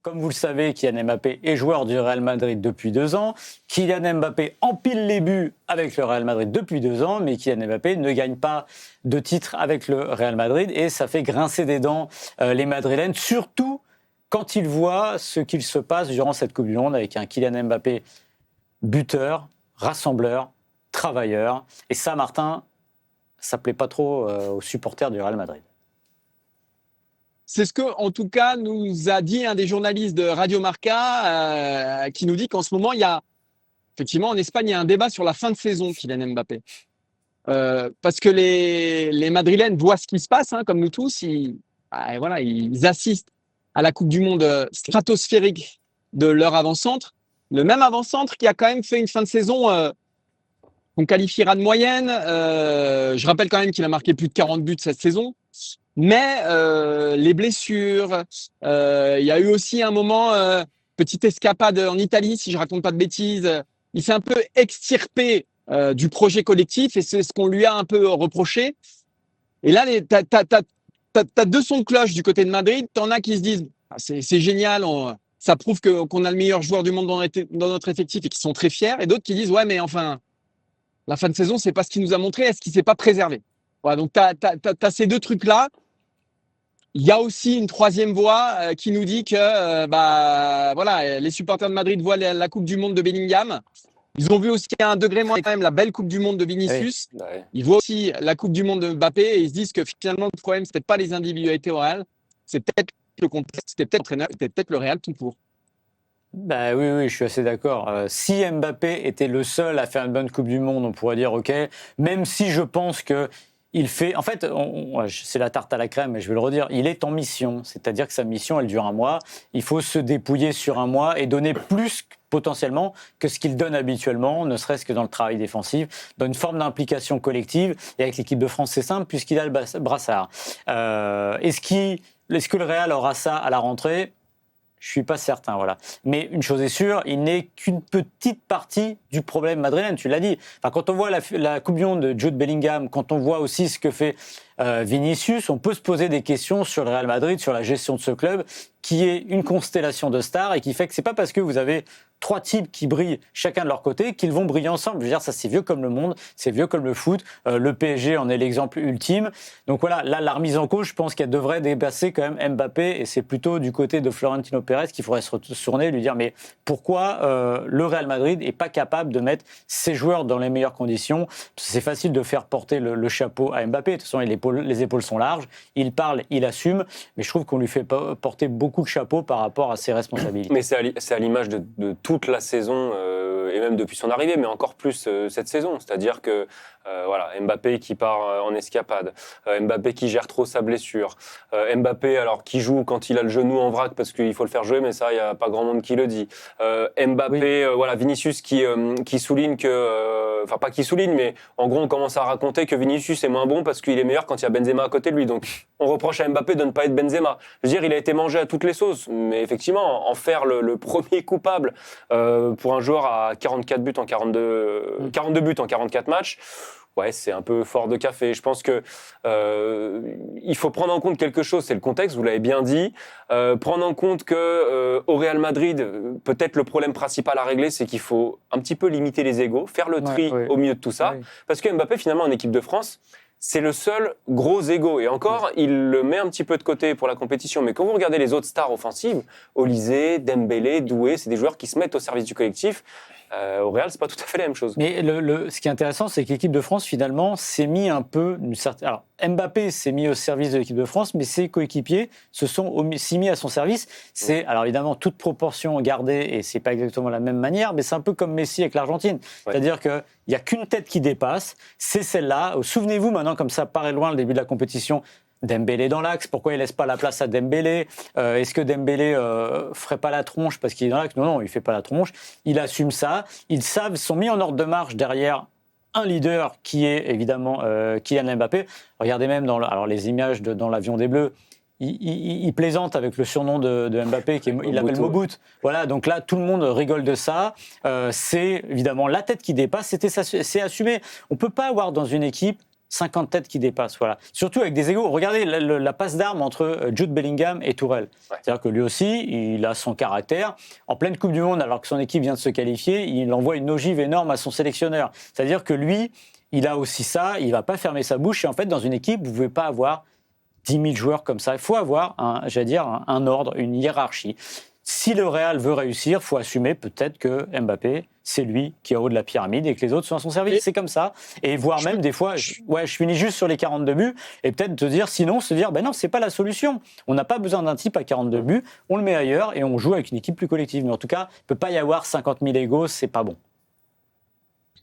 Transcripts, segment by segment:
Comme vous le savez, Kylian Mbappé est joueur du Real Madrid depuis 2 ans. Kylian Mbappé empile les buts avec le Real Madrid depuis 2 ans, mais Kylian Mbappé ne gagne pas de titre avec le Real Madrid et ça fait grincer des dents les Madrilènes, surtout quand ils voient ce qu'il se passe durant cette Coupe du Monde avec un Kylian Mbappé buteur, rassembleur, travailleur. Et ça, Martin, ça ne plaît pas trop aux supporters du Real Madrid. C'est ce que, en tout cas, nous a dit un des journalistes de Radio Marca, qui nous dit qu'en ce moment, il y a, effectivement, en Espagne, il y a un débat sur la fin de saison, Kylian Mbappé. Parce que les Madrilènes voient ce qui se passe, comme nous tous, ils assistent à la Coupe du Monde stratosphérique de leur avant-centre. Le même avant-centre qui a quand même fait une fin de saison qu'on qualifiera de moyenne. Je rappelle quand même qu'il a marqué plus de 40 buts cette saison. Mais les blessures, il y a eu aussi un moment, petite escapade en Italie, si je raconte pas de bêtises. Il s'est un peu extirpé du projet collectif et c'est ce qu'on lui a un peu reproché. Et là, t'as deux sons de cloche du côté de Madrid. T'en as qui se disent c'est génial, ça prouve qu'on a le meilleur joueur du monde dans notre effectif et qui sont très fiers. Et d'autres qui disent ouais, mais enfin, la fin de saison, c'est pas ce qu'il nous a montré. Est-ce qu'il s'est pas préservé? Voilà, donc t'as ces deux trucs-là. Il y a aussi une troisième voix qui nous dit que les supporters de Madrid voient la Coupe du Monde de Bellingham. Ils ont vu aussi à un degré moins quand même la belle Coupe du Monde de Vinicius. Oui. Ils voient aussi la Coupe du Monde de Mbappé et ils se disent que finalement le problème c'était pas les individualités au Real, c'est peut-être le contexte, c'était peut-être l'entraîneur, c'était peut-être le Real tout court. Oui, je suis assez d'accord. Si Mbappé était le seul à faire une bonne Coupe du Monde, on pourrait dire OK. Même si je pense que il fait, en fait, c'est la tarte à la crème, mais je vais le redire, il est en mission. C'est-à-dire que sa mission, elle dure 1 mois. Il faut se dépouiller sur 1 mois et donner plus potentiellement que ce qu'il donne habituellement, ne serait-ce que dans le travail défensif, dans une forme d'implication collective. Et avec l'équipe de France, c'est simple, puisqu'il a le brassard. Est-ce que le Real aura ça à la rentrée ? Je suis pas certain, voilà. Mais une chose est sûre, il n'est qu'une petite partie du problème madrilène, tu l'as dit. Enfin, quand on voit la Coupe du Monde de Jude Bellingham, quand on voit aussi ce que fait Vinicius, on peut se poser des questions sur le Real Madrid, sur la gestion de ce club, qui est une constellation de stars et qui fait que c'est pas parce que vous avez 3 types qui brillent chacun de leur côté qu'ils vont briller ensemble. Je veux dire, ça c'est vieux comme le monde, c'est vieux comme le foot. Le PSG en est l'exemple ultime. Donc voilà, là la remise en cause, je pense qu'elle devrait dépasser quand même Mbappé et c'est plutôt du côté de Florentino Pérez qu'il faudrait se retourner et lui dire mais pourquoi le Real Madrid est pas capable de mettre ses joueurs dans les meilleures conditions? C'est facile de faire porter le chapeau à Mbappé. De toute façon, les épaules sont larges, il parle, il assume, mais je trouve qu'on lui fait porter beaucoup de chapeaux par rapport à ses responsabilités. Mais c'est à l'image de toute la saison, et même depuis son arrivée, mais encore plus cette saison. C'est-à-dire que Mbappé qui part en escapade, Mbappé qui gère trop sa blessure, Mbappé alors qui joue quand il a le genou en vrac parce qu'il faut le faire jouer, mais ça, il n'y a pas grand monde qui le dit. Mbappé, oui. Vinicius qui souligne que... Enfin, pas qui souligne, mais en gros, on commence à raconter que Vinicius est moins bon parce qu'il est meilleur quand il y a Benzema à côté de lui. Donc, on reproche à Mbappé de ne pas être Benzema. Je veux dire, il a été mangé à toutes les sauces. Mais effectivement, en faire le premier coupable pour un joueur à 42 buts en 44 matchs, ouais, c'est un peu fort de café. Je pense que il faut prendre en compte quelque chose, c'est le contexte, vous l'avez bien dit. Prendre en compte que au Real Madrid, peut-être le problème principal à régler, c'est qu'il faut un petit peu limiter les égos, faire le tri au milieu de tout ça. Parce que Mbappé, finalement, en équipe de France, c'est le seul gros égo. Et encore, il le met un petit peu de côté pour la compétition. Mais quand vous regardez les autres stars offensives, Olysée, Dembélé, Doué, c'est des joueurs qui se mettent au service du collectif. Au Real, c'est pas tout à fait la même chose. Mais ce qui est intéressant, c'est que l'équipe de France, finalement, s'est mis un peu... Alors, Mbappé s'est mis au service de l'équipe de France, mais ses coéquipiers se sont aussi mis à son service. C'est, alors évidemment, toute proportion gardée, et c'est pas exactement la même manière, mais c'est un peu comme Messi avec l'Argentine. Ouais. C'est-à-dire qu'il n'y a qu'une tête qui dépasse, c'est celle-là. Souvenez-vous, maintenant, comme ça paraît loin le début de la compétition, Dembélé dans l'axe, pourquoi il laisse pas la place à Dembélé? Est-ce que Dembélé ferait pas la tronche parce qu'il est dans l'axe? Non, il fait pas la tronche. Il assume ça. Ils sont mis en ordre de marche derrière un leader qui est évidemment Kylian Mbappé. Regardez même alors les images dans l'avion des Bleus. Il plaisante avec le surnom de Mbappé, il l'appelle Mobout. Voilà, donc là, tout le monde rigole de ça. C'est évidemment la tête qui dépasse, c'est assumé. On ne peut pas avoir dans une équipe 50 têtes qui dépassent, voilà. Surtout avec des égos. Regardez la passe d'armes entre Jude Bellingham et Tourelle. Ouais. C'est-à-dire que lui aussi, il a son caractère. En pleine Coupe du Monde, alors que son équipe vient de se qualifier, il envoie une ogive énorme à son sélectionneur. C'est-à-dire que lui, il a aussi ça, il ne va pas fermer sa bouche. Et en fait, dans une équipe, vous ne pouvez pas avoir 10 000 joueurs comme ça. Il faut avoir un ordre, une hiérarchie. Si le Real veut réussir, il faut assumer peut-être que Mbappé, c'est lui qui est au haut de la pyramide et que les autres sont à son service. C'est comme ça. Et voire même des fois, je finis juste sur les 42 buts et peut-être se dire, ben non, c'est pas la solution. On n'a pas besoin d'un type à 42 buts, on le met ailleurs et on joue avec une équipe plus collective. Mais en tout cas, il ne peut pas y avoir 50 000 égos, c'est pas bon.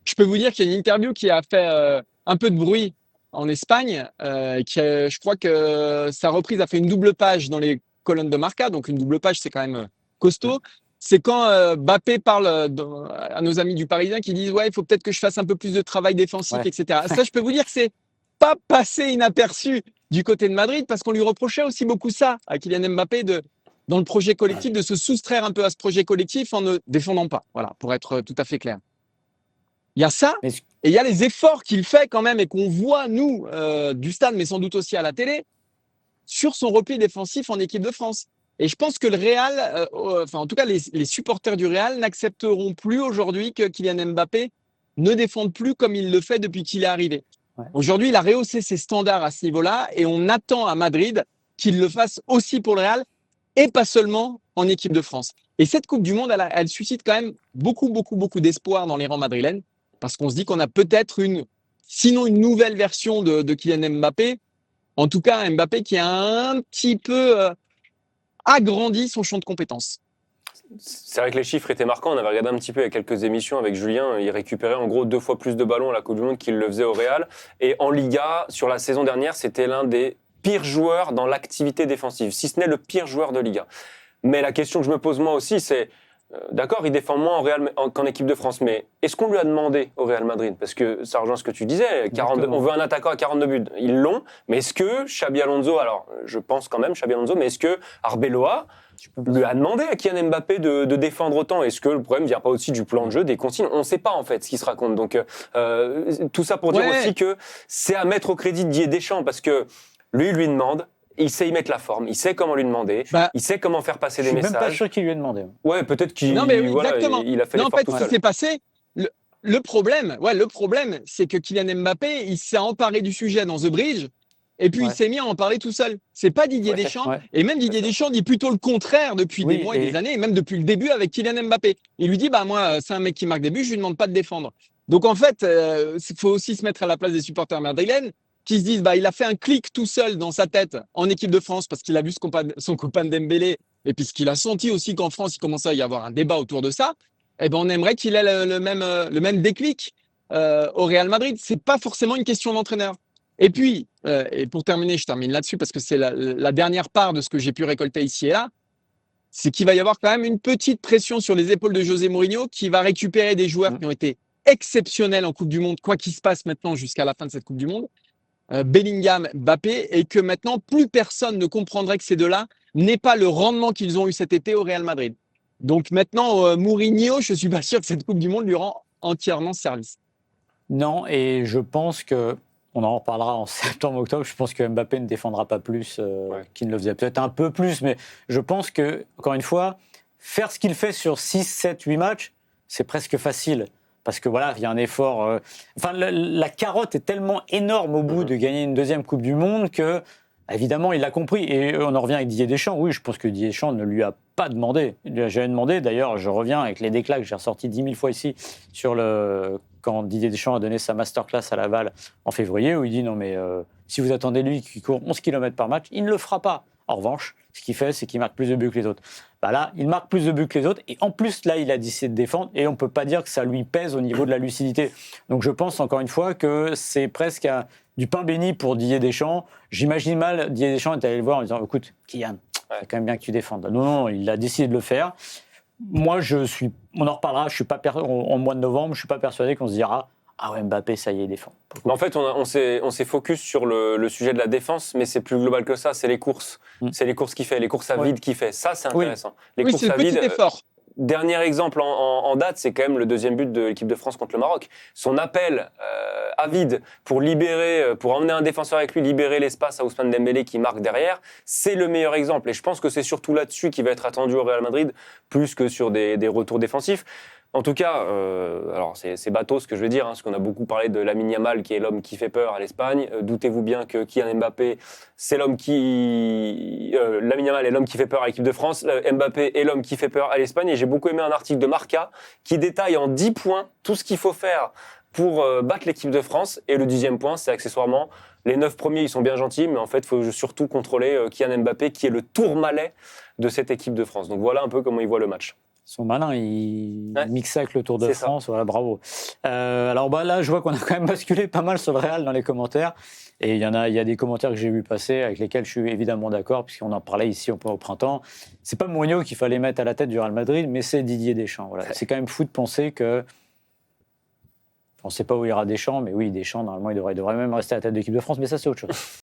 Je peux vous dire qu'il y a une interview qui a fait un peu de bruit en Espagne. Je crois que sa reprise a fait une double page dans les colonnes de Marca. Donc, une double page, c'est quand même costaud. C'est quand Mbappé parle à nos amis du Parisien qui disent « Ouais, il faut peut-être que je fasse un peu plus de travail défensif, etc. » Ça, je peux vous dire que c'est pas passé inaperçu du côté de Madrid parce qu'on lui reprochait aussi beaucoup ça à Kylian Mbappé dans le projet collectif, de se soustraire un peu à ce projet collectif en ne défendant pas. Voilà, pour être tout à fait clair. Il y a ça, et il y a les efforts qu'il fait quand même et qu'on voit, nous, du stade, mais sans doute aussi à la télé, sur son repli défensif en équipe de France. Et je pense que le Real, en tout cas les supporters du Real, n'accepteront plus aujourd'hui que Kylian Mbappé ne défende plus comme il le fait depuis qu'il est arrivé. Ouais. Aujourd'hui, il a rehaussé ses standards à ce niveau-là et on attend à Madrid qu'il le fasse aussi pour le Real et pas seulement en équipe de France. Et cette Coupe du Monde, elle suscite quand même beaucoup d'espoir dans les rangs madrilènes. Parce qu'on se dit qu'on a peut-être sinon une nouvelle version de Kylian Mbappé, en tout cas un Mbappé qui a un petit peu agrandi son champ de compétences. C'est vrai que les chiffres étaient marquants. On avait regardé un petit peu il y a quelques émissions avec Julien. Il récupérait en gros 2 fois plus de ballons à la Coupe du Monde qu'il le faisait au Real. Et en Liga, sur la saison dernière, c'était l'un des pires joueurs dans l'activité défensive, si ce n'est le pire joueur de Liga. Mais la question que je me pose moi aussi, c'est... D'accord, il défend moins qu'en équipe de France, mais est-ce qu'on lui a demandé au Real Madrid? Parce que ça rejoint ce que tu disais, on veut un attaquant à 42 buts. Ils l'ont, mais est-ce que Xabi Alonso, alors je pense quand même Xabi Alonso, mais est-ce que Arbeloa lui a demandé à Kylian Mbappé de défendre autant? Est-ce que le problème vient pas aussi du plan de jeu, des consignes? On ne sait pas en fait ce qui se raconte. Donc tout ça pour dire aussi que c'est à mettre au crédit de Didier Deschamps, parce que lui demande. Il sait y mettre la forme, il sait comment lui demander, il sait comment faire passer des messages. Je suis même pas sûr qu'il lui ait demandé. Ouais, peut-être qu'il il a fait l'effort. En fait, ce qui s'est passé, le problème, c'est que Kylian Mbappé, il s'est emparé du sujet dans The Bridge, et puis il s'est mis à en parler tout seul. C'est pas Didier Deschamps, et même Didier Deschamps dit plutôt le contraire depuis des mois et des années, et même depuis le début avec Kylian Mbappé. Il lui dit, moi, c'est un mec qui marque des buts, je lui demande pas de défendre. Donc en fait, il faut aussi se mettre à la place des supporters madrilènes, qui se disent il a fait un clic tout seul dans sa tête en équipe de France parce qu'il a vu son copain Dembélé et puis qu'il a senti aussi qu'en France il commençait à y avoir un débat autour de ça. On aimerait qu'il ait le même déclic au Real Madrid. C'est pas forcément une question d'entraîneur. Et puis, et pour terminer, je termine là-dessus parce que c'est la dernière part de ce que j'ai pu récolter ici et là, c'est qu'il va y avoir quand même une petite pression sur les épaules de José Mourinho qui va récupérer des joueurs qui ont été exceptionnels en Coupe du Monde, quoi qu'il se passe maintenant jusqu'à la fin de cette Coupe du Monde. Bellingham, Mbappé, et que maintenant, plus personne ne comprendrait que ces deux-là n'aient pas le rendement qu'ils ont eu cet été au Real Madrid. Donc maintenant, Mourinho, je ne suis pas sûr que cette Coupe du Monde lui rend entièrement service. Non, et je pense que, on en reparlera en septembre-octobre, je pense que Mbappé ne défendra pas plus qu'il ne le faisait. Peut-être un peu plus, mais je pense que, encore une fois, faire ce qu'il fait sur 6, 7, 8 matchs, c'est presque facile. Parce que voilà, il y a un effort. La carotte est tellement énorme au bout de gagner une deuxième Coupe du Monde que, évidemment, il l'a compris. Et on en revient avec Didier Deschamps. Oui, je pense que Didier Deschamps ne lui a pas demandé. Il lui a jamais demandé. D'ailleurs, je reviens avec les déclats que j'ai ressortis 10 000 fois ici quand Didier Deschamps a donné sa masterclass à Laval en février, où il dit non, mais si vous attendez lui qui court 11 km par match, il ne le fera pas. En revanche, ce qu'il fait, c'est qu'il marque plus de buts que les autres. Là, il marque plus de buts que les autres. Et en plus, là, il a décidé de défendre. Et on ne peut pas dire que ça lui pèse au niveau de la lucidité. Donc, je pense, encore une fois, que c'est presque du pain béni pour Didier Deschamps. J'imagine mal Didier Deschamps est allé le voir en disant « Écoute, Kylian, c'est quand même bien que tu défendes. » Non, il a décidé de le faire. Moi, on en reparlera. Je suis pas en mois de novembre, je ne suis pas persuadé qu'on se dira « Ah ouais, Mbappé, ça y est, il défend. » En fait, on s'est focus sur le sujet de la défense, mais c'est plus global que ça. C'est les courses. C'est les courses qu'il fait, les courses à vide qu'il fait. Ça, c'est intéressant. Les courses c'est à le petit vide. effort. dernier exemple en date, c'est quand même le deuxième but de l'équipe de France contre le Maroc. Son appel avide pour emmener un défenseur avec lui, libérer l'espace à Ousmane Dembélé qui marque derrière, c'est le meilleur exemple. Et je pense que c'est surtout là-dessus qu'il va être attendu au Real Madrid, plus que sur des retours défensifs. En tout cas, alors c'est bateau ce que je veux dire, parce qu'on a beaucoup parlé de Lamine Yamal qui est l'homme qui fait peur à l'Espagne. Doutez-vous bien que Kylian Mbappé, c'est Lamine Yamal est l'homme qui fait peur à l'équipe de France. Mbappé est l'homme qui fait peur à l'Espagne. Et j'ai beaucoup aimé un article de Marca qui détaille en 10 points tout ce qu'il faut faire pour battre l'équipe de France. Et le 10e point, c'est accessoirement les 9 premiers, ils sont bien gentils, mais en fait, il faut surtout contrôler Kylian Mbappé qui est le tourmalet de cette équipe de France. Donc voilà un peu comment il voit le match. Ils sont malins, ils mixent avec le Tour de France, voilà, bravo. Alors là, je vois qu'on a quand même basculé pas mal sur le Real dans les commentaires, et il y a des commentaires que j'ai vu passer avec lesquels je suis évidemment d'accord, puisqu'on en parlait ici au printemps. C'est pas Mourinho qu'il fallait mettre à la tête du Real Madrid, mais c'est Didier Deschamps. Voilà. C'est quand même fou de penser que on ne sait pas où ira Deschamps, mais oui, Deschamps, normalement, il devrait même rester à la tête de l'équipe de France, mais ça, c'est autre chose.